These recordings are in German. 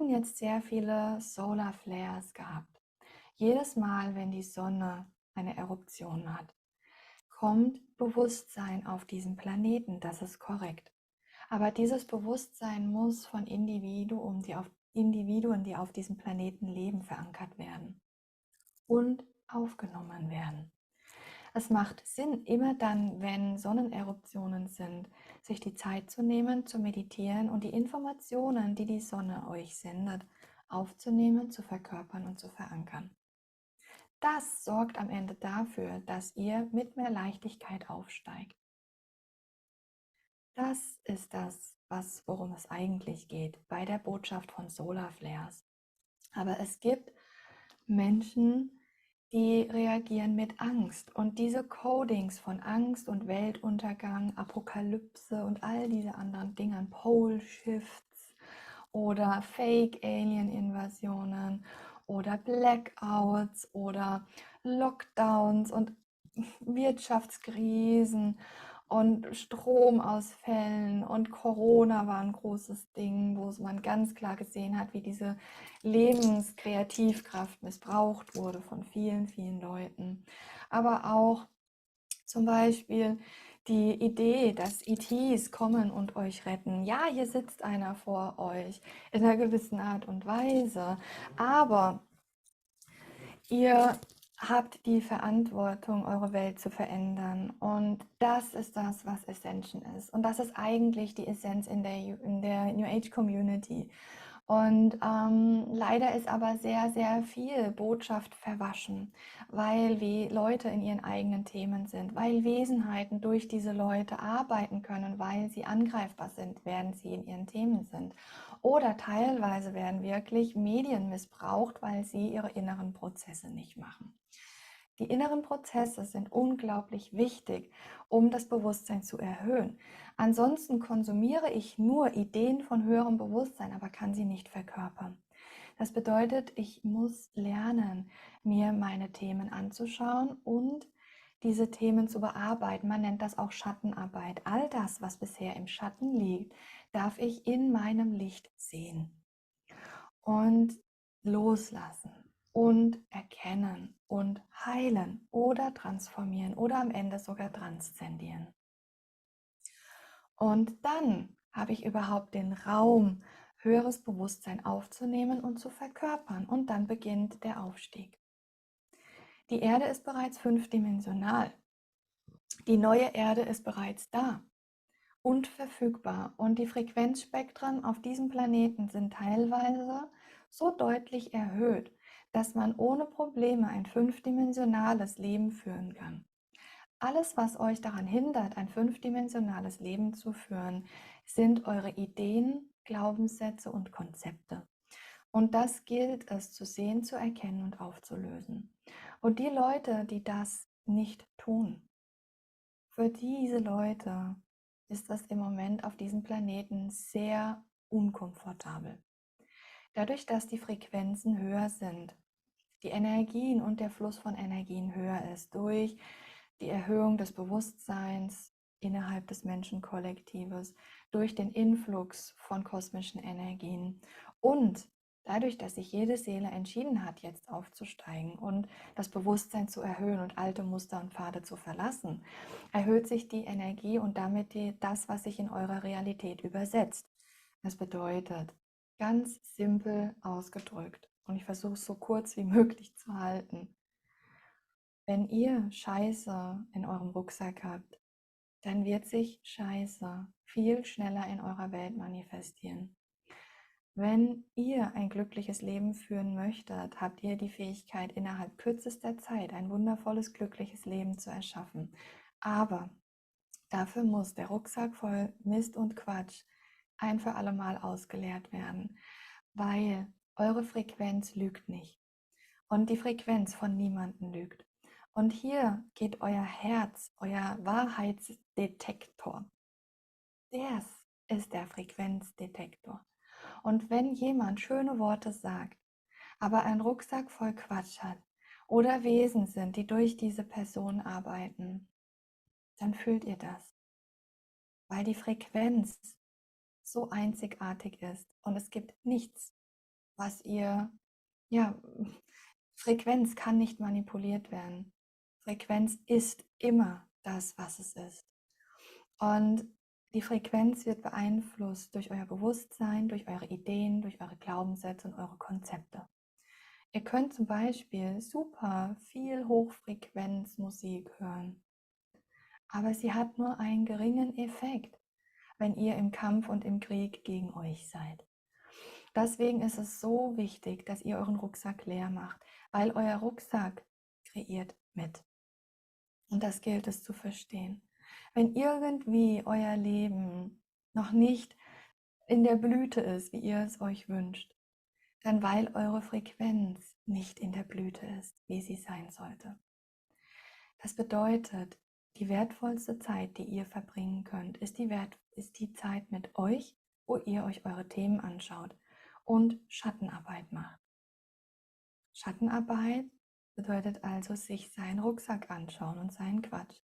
hatten jetzt sehr viele Solar Flares gehabt. Jedes Mal, wenn die Sonne eine Eruption hat, kommt Bewusstsein auf diesen Planeten. Das ist korrekt. Aber dieses Bewusstsein muss von Individuen, die auf diesem Planeten leben, verankert werden und aufgenommen werden. Es macht Sinn, immer dann, wenn Sonneneruptionen sind, sich die Zeit zu nehmen, zu meditieren und die Informationen, die die Sonne euch sendet, aufzunehmen, zu verkörpern und zu verankern. Das sorgt am Ende dafür, dass ihr mit mehr Leichtigkeit aufsteigt. Das ist das, worum es eigentlich geht bei der Botschaft von Solar Flares. Aber es gibt Menschen, die reagieren mit Angst. Und diese Codings von Angst und Weltuntergang, Apokalypse und all diese anderen Dingen, Pole Shifts oder Fake Alien Invasionen oder Blackouts oder Lockdowns und Wirtschaftskrisen und Stromausfällen und Corona war ein großes Ding, wo man ganz klar gesehen hat, wie diese Lebenskreativkraft missbraucht wurde von vielen, vielen Leuten. Aber auch zum Beispiel die Idee, dass ETs kommen und euch retten. Ja, hier sitzt einer vor euch in einer gewissen Art und Weise, aber ihr habt die Verantwortung, eure Welt zu verändern. Und das ist das, was Ascension ist. Und das ist eigentlich die Essenz in der New Age Community. Und leider ist aber sehr, sehr viel Botschaft verwaschen, weil wie Leute in ihren eigenen Themen sind, weil Wesenheiten durch diese Leute arbeiten können, weil sie angreifbar sind, während sie in ihren Themen sind. Oder teilweise werden wirklich Medien missbraucht, weil sie ihre inneren Prozesse nicht machen. Die inneren Prozesse sind unglaublich wichtig, um das Bewusstsein zu erhöhen. Ansonsten konsumiere ich nur Ideen von höherem Bewusstsein, aber kann sie nicht verkörpern. Das bedeutet, ich muss lernen, mir meine Themen anzuschauen und diese Themen zu bearbeiten. Man nennt das auch Schattenarbeit. All das, was bisher im Schatten liegt, darf ich in meinem Licht sehen und loslassen und erkennen und heilen oder transformieren oder am Ende sogar transzendieren. Und dann habe ich überhaupt den Raum, höheres Bewusstsein aufzunehmen und zu verkörpern. Und dann beginnt der Aufstieg. Die Erde ist bereits fünfdimensional. Die neue Erde ist bereits da und verfügbar. Und die Frequenzspektren auf diesem Planeten sind teilweise so deutlich erhöht, dass man ohne Probleme ein fünfdimensionales Leben führen kann. Alles, was euch daran hindert, ein fünfdimensionales Leben zu führen, sind eure Ideen, Glaubenssätze und Konzepte. Und das gilt es zu sehen, zu erkennen und aufzulösen. Und die Leute, die das nicht tun, für diese Leute ist das im Moment auf diesem Planeten sehr unkomfortabel. Dadurch, dass die Frequenzen höher sind, die Energien und der Fluss von Energien höher ist, durch die Erhöhung des Bewusstseins innerhalb des Menschenkollektives, durch den Influx von kosmischen Energien und dadurch, dass sich jede Seele entschieden hat, jetzt aufzusteigen und das Bewusstsein zu erhöhen und alte Muster und Pfade zu verlassen, erhöht sich die Energie und damit das, was sich in eurer Realität übersetzt. Das bedeutet, ganz simpel ausgedrückt, und ich versuche es so kurz wie möglich zu halten, wenn ihr Scheiße in eurem Rucksack habt, dann wird sich Scheiße viel schneller in eurer Welt manifestieren. Wenn ihr ein glückliches Leben führen möchtet, habt ihr die Fähigkeit, innerhalb kürzester Zeit ein wundervolles, glückliches Leben zu erschaffen. Aber dafür muss der Rucksack voll Mist und Quatsch ein für alle Mal ausgeleert werden, weil eure Frequenz lügt nicht und die Frequenz von niemandem lügt. Und hier geht euer Herz, euer Wahrheitsdetektor. Das ist der Frequenzdetektor. Und wenn jemand schöne Worte sagt, aber einen Rucksack voll Quatsch hat oder Wesen sind, die durch diese Person arbeiten, dann fühlt ihr das, weil die Frequenz so einzigartig ist und es gibt nichts, was ihr, ja, Frequenz kann nicht manipuliert werden. Frequenz ist immer das, was es ist. Und die Frequenz wird beeinflusst durch euer Bewusstsein, durch eure Ideen, durch eure Glaubenssätze und eure Konzepte. Ihr könnt zum Beispiel super viel Hochfrequenzmusik hören, aber sie hat nur einen geringen Effekt, wenn ihr im Kampf und im Krieg gegen euch seid. Deswegen ist es so wichtig, dass ihr euren Rucksack leer macht, weil euer Rucksack kreiert mit. Und das gilt es zu verstehen. Wenn irgendwie euer Leben noch nicht in der Blüte ist, wie ihr es euch wünscht, dann weil eure Frequenz nicht in der Blüte ist, wie sie sein sollte. Das bedeutet, die wertvollste Zeit, die ihr verbringen könnt, ist die Zeit mit euch, wo ihr euch eure Themen anschaut und Schattenarbeit macht. Schattenarbeit bedeutet also sich seinen Rucksack anschauen und seinen Quatsch.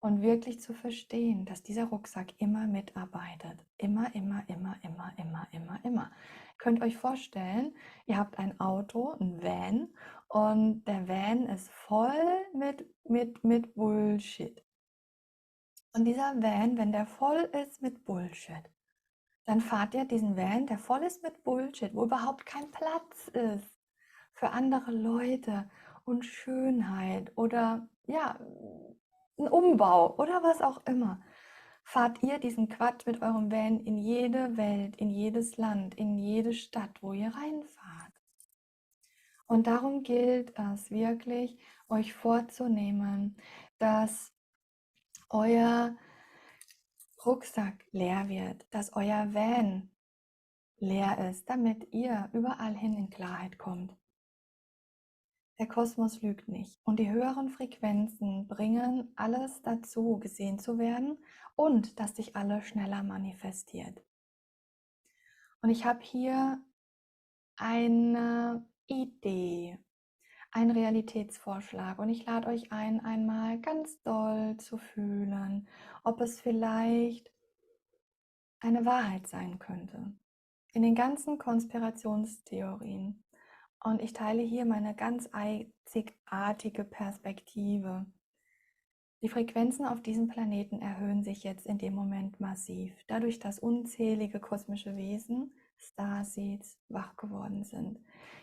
Und wirklich zu verstehen, dass dieser Rucksack immer mitarbeitet. Immer, immer, immer, immer, immer, immer, immer. Ihr könnt euch vorstellen, ihr habt ein Auto, ein Van, und der Van ist voll mit Bullshit. Und dieser Van, wenn der voll ist mit Bullshit, dann fahrt ihr diesen Van, der voll ist mit Bullshit, wo überhaupt kein Platz ist für andere Leute und Schönheit oder ja, ein Umbau oder was auch immer. Fahrt ihr diesen Quatsch mit eurem Van in jede Welt, in jedes Land, in jede Stadt, wo ihr reinfahrt. Und darum gilt es wirklich, euch vorzunehmen, dass euer Rucksack leer wird, dass euer Van leer ist, damit ihr überall hin in Klarheit kommt. Der Kosmos lügt nicht und die höheren Frequenzen bringen alles dazu, gesehen zu werden und dass sich alles schneller manifestiert. Und ich habe hier eine Idee, einen Realitätsvorschlag und ich lade euch ein, einmal ganz doll zu fühlen, ob es vielleicht eine Wahrheit sein könnte. In den ganzen Konspirationstheorien. Und ich teile hier meine ganz einzigartige Perspektive. Die Frequenzen auf diesem Planeten erhöhen sich jetzt in dem Moment massiv, dadurch, dass unzählige kosmische Wesen, Starseeds, wach geworden sind.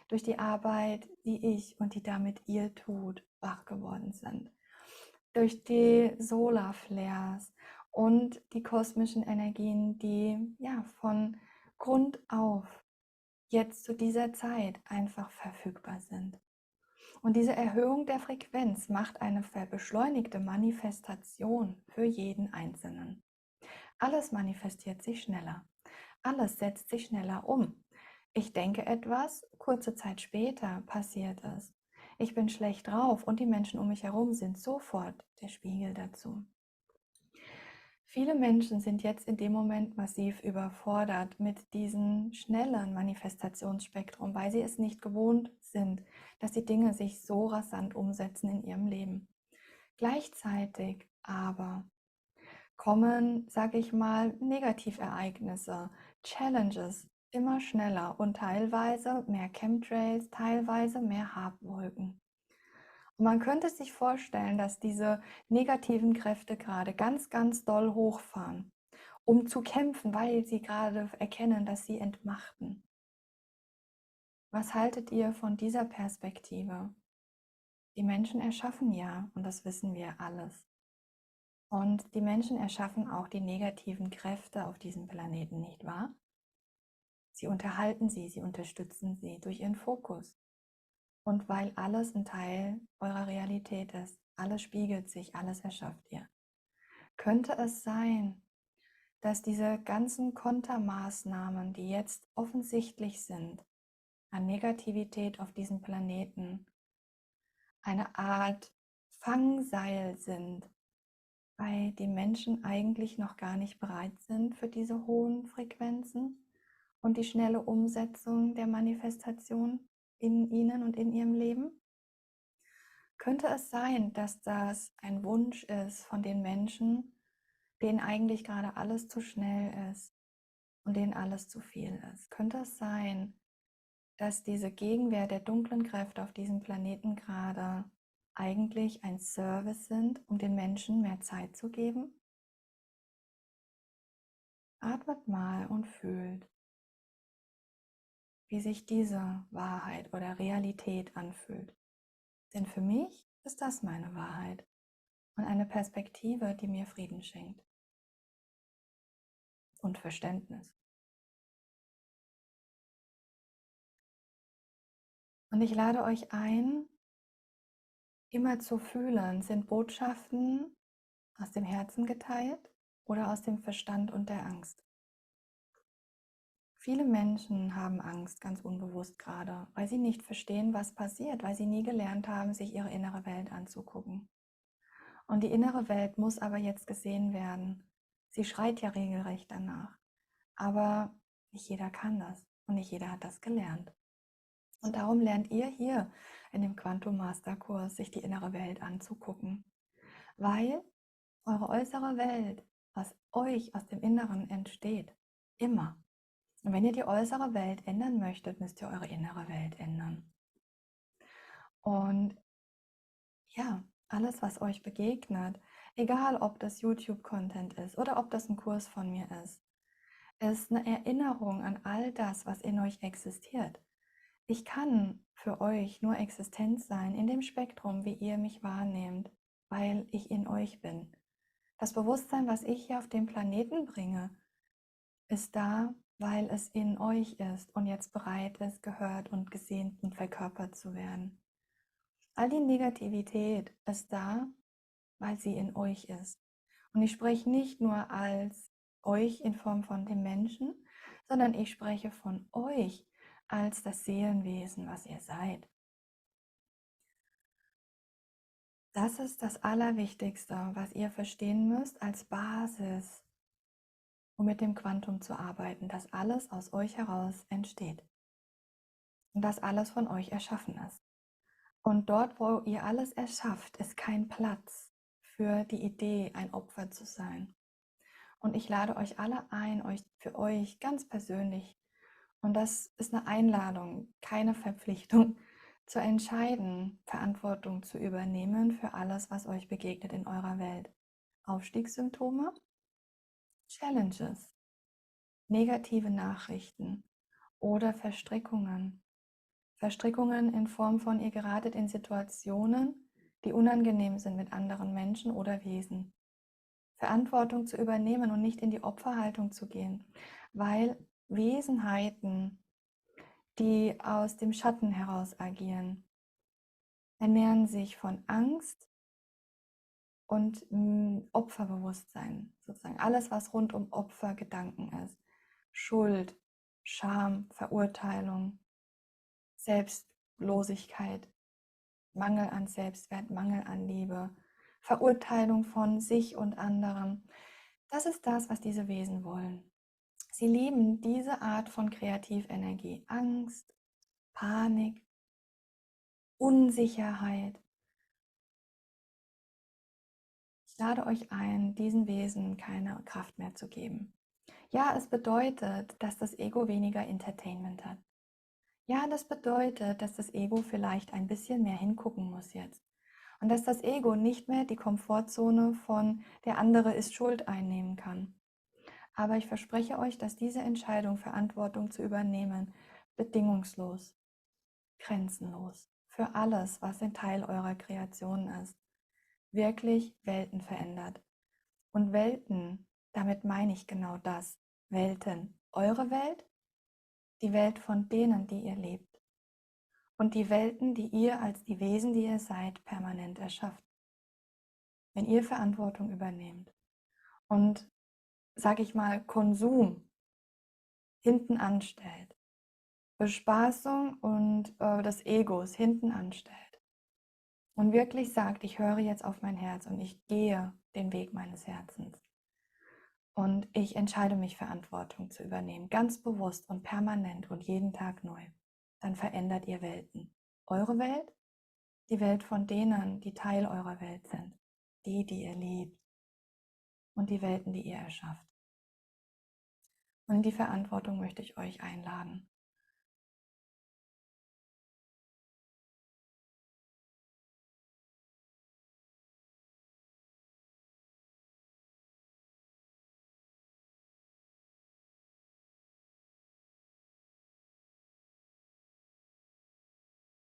Durch die Arbeit, die ich und die damit ihr tut, wach geworden sind. Durch die Solarflares und die kosmischen Energien, die ja von Grund auf jetzt zu dieser Zeit einfach verfügbar sind. Und diese Erhöhung der Frequenz macht eine beschleunigte Manifestation für jeden Einzelnen. Alles manifestiert sich schneller. Alles setzt sich schneller um. Ich denke etwas, kurze Zeit später passiert es. Ich bin schlecht drauf und die Menschen um mich herum sind sofort der Spiegel dazu. Viele Menschen sind jetzt in dem Moment massiv überfordert mit diesem schnellen Manifestationsspektrum, weil sie es nicht gewohnt sind, dass die Dinge sich so rasant umsetzen in ihrem Leben. Gleichzeitig aber kommen, sage ich mal, Negativereignisse, Challenges immer schneller und teilweise mehr Chemtrails, teilweise mehr Habwolken. Und man könnte sich vorstellen, dass diese negativen Kräfte gerade ganz, ganz doll hochfahren, um zu kämpfen, weil sie gerade erkennen, dass sie entmachten. Was haltet ihr von dieser Perspektive? Die Menschen erschaffen ja, und das wissen wir alles. Und die Menschen erschaffen auch die negativen Kräfte auf diesem Planeten, nicht wahr? Sie unterhalten sie, sie unterstützen sie durch ihren Fokus. Und weil alles ein Teil eurer Realität ist, alles spiegelt sich, alles erschafft ihr. Könnte es sein, dass diese ganzen Kontermaßnahmen, die jetzt offensichtlich sind, an Negativität auf diesem Planeten, eine Art Fangseil sind, weil die Menschen eigentlich noch gar nicht bereit sind für diese hohen Frequenzen und die schnelle Umsetzung der Manifestation in ihnen und in ihrem Leben? Könnte es sein, dass das ein Wunsch ist von den Menschen, denen eigentlich gerade alles zu schnell ist und denen alles zu viel ist? Könnte es sein, dass diese Gegenwehr der dunklen Kräfte auf diesem Planeten gerade eigentlich ein Service sind, um den Menschen mehr Zeit zu geben? Atmet mal und fühlt, wie sich diese Wahrheit oder Realität anfühlt. Denn für mich ist das meine Wahrheit und eine Perspektive, die mir Frieden schenkt und Verständnis. Und ich lade euch ein, immer zu fühlen, sind Botschaften aus dem Herzen geteilt oder aus dem Verstand und der Angst. Viele Menschen haben Angst, ganz unbewusst gerade, weil sie nicht verstehen, was passiert, weil sie nie gelernt haben, sich ihre innere Welt anzugucken. Und die innere Welt muss aber jetzt gesehen werden. Sie schreit ja regelrecht danach. Aber nicht jeder kann das und nicht jeder hat das gelernt. Und darum lernt ihr hier in dem Quantum Master Kurs, sich die innere Welt anzugucken. Weil eure äußere Welt aus euch, aus dem Inneren entsteht. Immer. Und wenn ihr die äußere Welt ändern möchtet, müsst ihr eure innere Welt ändern. Und ja, alles, was euch begegnet, egal ob das YouTube-Content ist oder ob das ein Kurs von mir ist eine Erinnerung an all das, was in euch existiert. Ich kann für euch nur Existenz sein in dem Spektrum, wie ihr mich wahrnehmt, weil ich in euch bin. Das Bewusstsein, was ich hier auf den Planeten bringe, ist da, weil es in euch ist und jetzt bereit ist, gehört und gesehen und verkörpert zu werden. All die Negativität ist da, weil sie in euch ist. Und ich spreche nicht nur als euch in Form von dem Menschen, sondern ich spreche von euch als das Seelenwesen, was ihr seid. Das ist das Allerwichtigste, was ihr verstehen müsst als Basis, um mit dem Quantum zu arbeiten, dass alles aus euch heraus entsteht und dass alles von euch erschaffen ist. Und dort, wo ihr alles erschafft, ist kein Platz für die Idee, ein Opfer zu sein. Und ich lade euch alle ein, euch für euch ganz persönlich, und das ist eine Einladung, keine Verpflichtung, zu entscheiden, Verantwortung zu übernehmen für alles, was euch begegnet in eurer Welt. Aufstiegssymptome, Challenges, negative Nachrichten oder Verstrickungen. Verstrickungen in Form von, ihr geratet in Situationen, die unangenehm sind mit anderen Menschen oder Wesen. Verantwortung zu übernehmen und nicht in die Opferhaltung zu gehen, weil Wesenheiten, die aus dem Schatten heraus agieren, ernähren sich von Angst und Opferbewusstsein, sozusagen alles, was rund um Opfergedanken ist. Schuld, Scham, Verurteilung, Selbstlosigkeit, Mangel an Selbstwert, Mangel an Liebe, Verurteilung von sich und anderen. Das ist das, was diese Wesen wollen. Sie lieben diese Art von Kreativenergie. Angst, Panik, Unsicherheit. Ich lade euch ein, diesen Wesen keine Kraft mehr zu geben. Ja, es bedeutet, dass das Ego weniger Entertainment hat. Ja, das bedeutet, dass das Ego vielleicht ein bisschen mehr hingucken muss jetzt. Und dass das Ego nicht mehr die Komfortzone von der andere ist schuld einnehmen kann. Aber ich verspreche euch, dass diese Entscheidung, Verantwortung zu übernehmen, bedingungslos, grenzenlos, für alles, was ein Teil eurer Kreation ist, wirklich Welten verändert. Und Welten, damit meine ich genau das, Welten. Eure Welt, die Welt von denen, die ihr lebt. Und die Welten, die ihr als die Wesen, die ihr seid, permanent erschafft. Wenn ihr Verantwortung übernehmt und, sage ich mal, Konsum hinten anstellt, Bespaßung und des Egos hinten anstellt und wirklich sagt, ich höre jetzt auf mein Herz und ich gehe den Weg meines Herzens und ich entscheide mich, Verantwortung zu übernehmen, ganz bewusst und permanent und jeden Tag neu, dann verändert ihr Welten. Eure Welt, die Welt von denen, die Teil eurer Welt sind, die ihr liebt und die Welten, die ihr erschafft. Und in die Verantwortung möchte ich euch einladen.